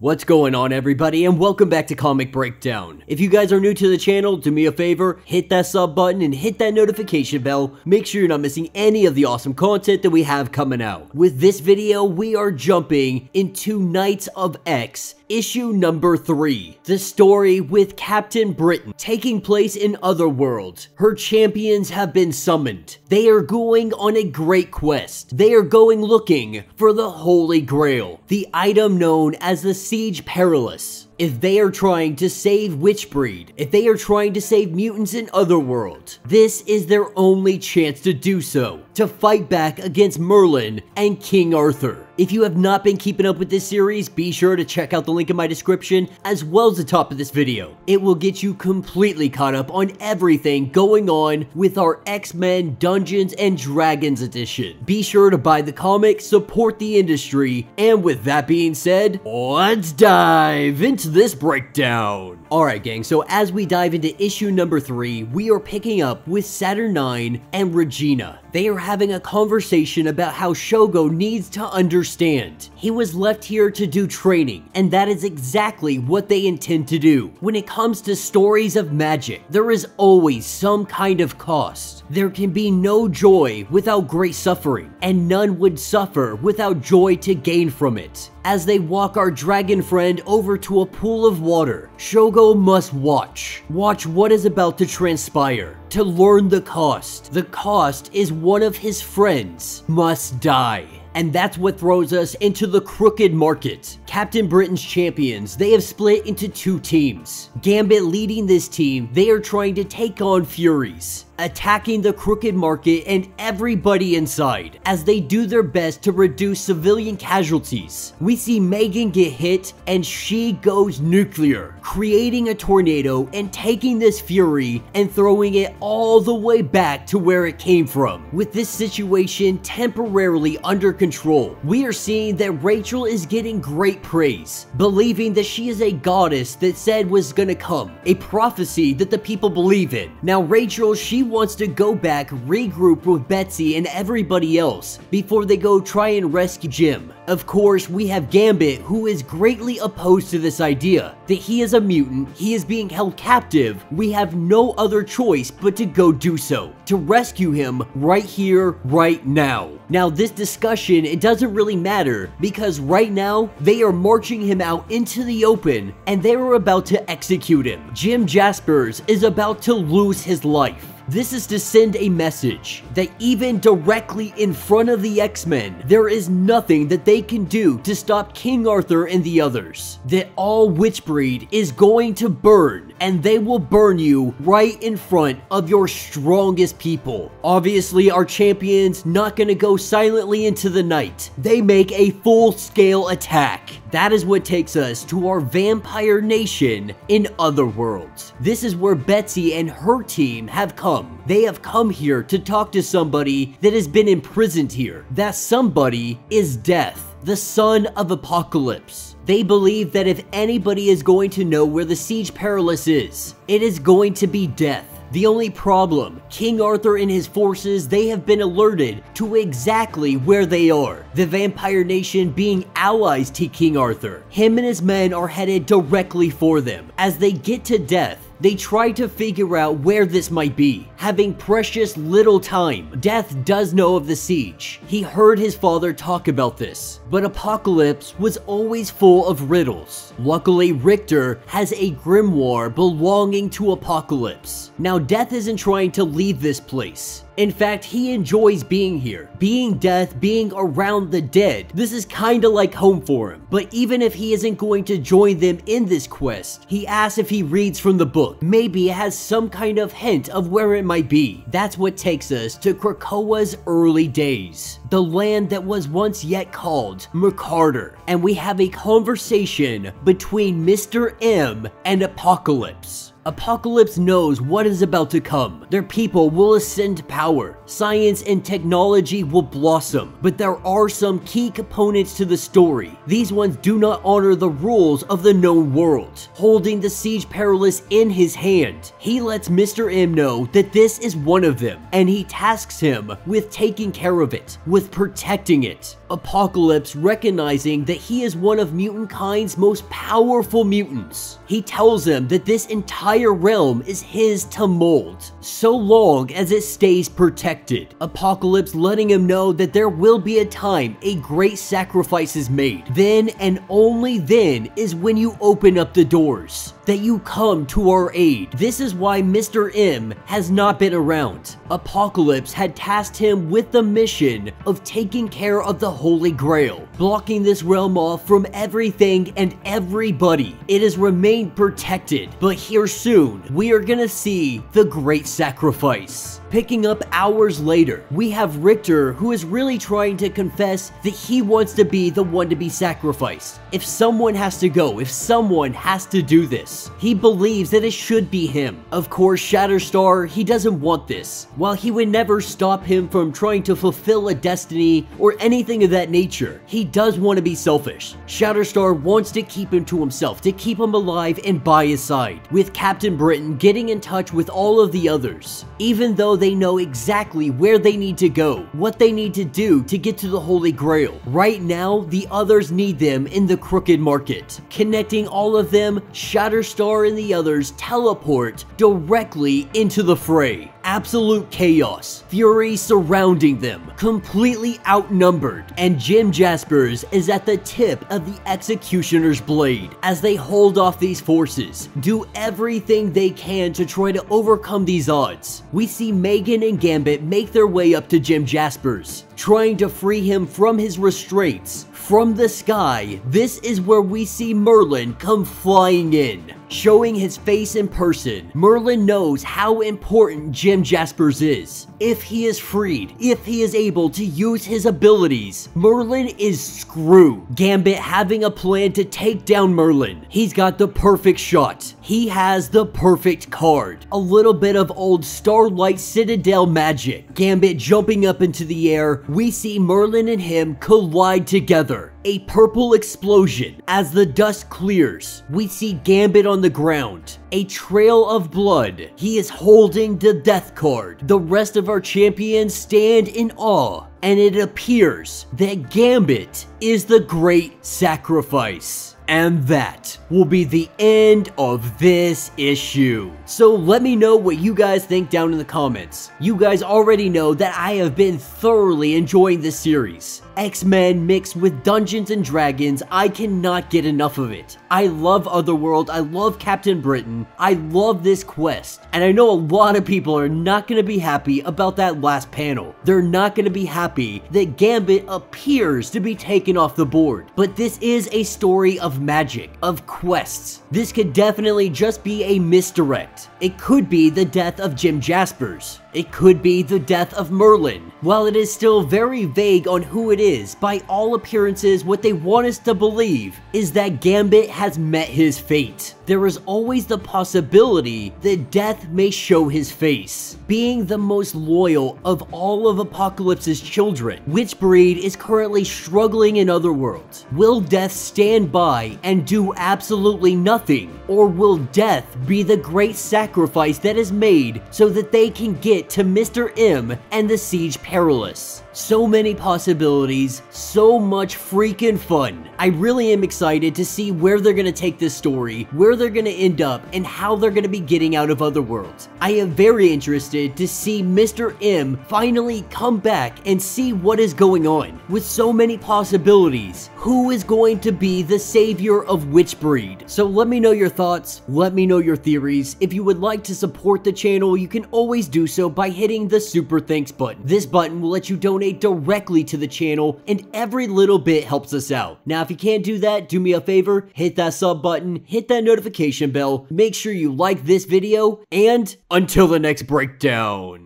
What's going on, everybody, and welcome back to Comic Breakdown. If you guys are new to the channel, do me a favor, hit that sub button and hit that notification bell. Make sure you're not missing any of the awesome content that we have coming out. With this video, we are jumping into Knights of X, issue number 3. The story with Captain Britain taking place in Otherworld. Her champions have been summoned. They are going on a great quest. They are going looking for the Holy Grail, the item known as the Siege Perilous. If they are trying to save Witchbreed, if they are trying to save mutants in Otherworld, this is their only chance to do so, to fight back against Merlyn and King Arthur. If you have not been keeping up with this series, be sure to check out the link in my description as well as the top of this video. It will get you completely caught up on everything going on with our X-Men Dungeons and Dragons edition. Be sure to buy the comic, support the industry, and with that being said, let's dive into this breakdown. Alright gang, so as we dive into issue number 3, we are picking up with Saturnine and Regina. They are having a conversation about how Shogo needs to understand. He was left here to do training, and that is exactly what they intend to do. When it comes to stories of magic, there is always some kind of cost. There can be no joy without great suffering, and none would suffer without joy to gain from it. As they walk our dragon friend over to a pool of water, Shogo must watch what is about to transpire, to learn the cost. The cost is one of his friends must die. And that's what throws us into the Crooked Market. Captain Britain's champions, they have split into 2 teams. Gambit leading this team, they are trying to take on Furies, attacking the Crooked Market and everybody inside as they do their best to reduce civilian casualties. We see Megan get hit and she goes nuclear, creating a tornado and taking this Fury and throwing it all the way back to where it came from. With this situation temporarily under control, we are seeing that Rachel is getting great praise, believing that she is a goddess that said was gonna come, a prophecy that the people believe in. Now Rachel, she wants to go back, regroup with Betsy and everybody else before they go try and rescue Jim. Of course, we have Gambit, who is greatly opposed to this idea, that he is a mutant, he is being held captive, we have no other choice but to go do so, to rescue him right here, right now. Now this discussion, it doesn't really matter, because right now, they are marching him out into the open, and they are about to execute him. Jim Jaspers is about to lose his life. This is to send a message that even directly in front of the X-Men, there is nothing that they can do to stop King Arthur and the others. That all Witchbreed is going to burn, and they will burn you right in front of your strongest people. Obviously, our champions not gonna go silently into the night. They make a full-scale attack. That is what takes us to our vampire nation in Otherworld. This is where Betsy and her team have come. They have come here to talk to somebody that has been imprisoned here. That somebody is Death, the son of Apocalypse. They believe that if anybody is going to know where the Siege Perilous is, it is going to be Death. The only problem, King Arthur and his forces, they have been alerted to exactly where they are. The Vampire Nation being allies to King Arthur. Him and his men are headed directly for them. As they get to Death, they try to figure out where this might be, having precious little time. Death does know of the siege. He heard his father talk about this, but Apocalypse was always full of riddles. Luckily, Richter has a grimoire belonging to Apocalypse. Now, Death isn't trying to leave this place. In fact, he enjoys being here. Being Death, being around the dead. This is kinda like home for him. But even if he isn't going to join them in this quest, he asks if he reads from the book. Maybe it has some kind of hint of where it might be. That's what takes us to Krakoa's early days. The land that was once yet called McCarter. And we have a conversation between Mr. M and Apocalypse. Apocalypse knows what is about to come. Their people will ascend to power. Science and technology will blossom. But there are some key components to the story. These ones do not honor the rules of the known world. Holding the Siege Perilous in his hand, he lets Mr. M know that this is one of them, and he tasks him with taking care of it, with protecting it. Apocalypse, recognizing that he is one of mutant kind's most powerful mutants, he tells him that this entire realm is his to mold, so long as it stays protected. Apocalypse letting him know that there will be a time a great sacrifice is made. Then and only then is when you open up the doors, that you come to our aid. This is why Mr. M has not been around. Apocalypse had tasked him with the mission of taking care of the Holy Grail, blocking this realm off from everything and everybody. It has remained protected, but here soon, we are gonna see the great sacrifice. Picking up hours later, we have Richter, who is really trying to confess that he wants to be the one to be sacrificed. If someone has to go, if someone has to do this, he believes that it should be him. Of course, Shatterstar, he doesn't want this. While he would never stop him from trying to fulfill a destiny or anything of that nature, he does want to be selfish. Shatterstar wants to keep him to himself, to keep him alive and by his side, with Captain Britain getting in touch with all of the others, even though they know exactly where they need to go, what they need to do to get to the Holy Grail. Right now, the others need them in the Crooked Market. Connecting all of them, Shatterstar and the others teleport directly into the fray. Absolute chaos, fury surrounding them, completely outnumbered, and Jim Jaspers is at the tip of the Executioner's blade as they hold off these forces, do everything they can to try to overcome these odds. We see Megan and Gambit make their way up to Jim Jaspers, trying to free him from his restraints. From the sky, this is where we see Merlyn come flying in. Showing his face in person, Merlyn knows how important Jim Jaspers is. If he is freed, if he is able to use his abilities, Merlyn is screwed. Gambit having a plan to take down Merlyn. He's got the perfect shot. He has the perfect card. A little bit of old Starlight Citadel magic. Gambit jumping up into the air, we see Merlyn and him collide together. A purple explosion. As the dust clears, we see Gambit on the ground. A trail of blood. He is holding the death card. The rest of our champions stand in awe, and it appears that Gambit is the great sacrifice. And that will be the end of this issue. So let me know what you guys think down in the comments. You guys already know that I have been thoroughly enjoying this series. X-Men mixed with Dungeons and Dragons, I cannot get enough of it. I love Otherworld, I love Captain Britain, I love this quest, and I know a lot of people are not going to be happy about that last panel. They're not going to be happy that Gambit appears to be taken off the board. But this is a story of magic, of quests. This could definitely just be a misdirect. It could be the death of Jim Jaspers. It could be the death of Merlyn. While it is still very vague on who it is, by all appearances what they want us to believe is that Gambit has met his fate. There is always the possibility that death may show his face. Being the most loyal of all of Apocalypse's children, Witchbreed is currently struggling in Otherworld. Will death stand by and do absolutely nothing? Or will death be the great sacrifice that is made so that they can get to Mr. M and the Siege Perilous? So many possibilities, so much freaking fun. I really am excited to see where they're gonna take this story, where they're gonna end up, and how they're gonna be getting out of Otherworld. I am very interested to see Mr. M finally come back and see what is going on. With so many possibilities, who is going to be the savior of Witchbreed? So let me know your thoughts, let me know your theories. If you would like to support the channel, you can always do so by hitting the super thanks button. This button will let you donate directly to the channel, and every little bit helps us out. Now, if you can't do that, do me a favor, hit that sub button, hit that notification bell, make sure you like this video, and until the next breakdown.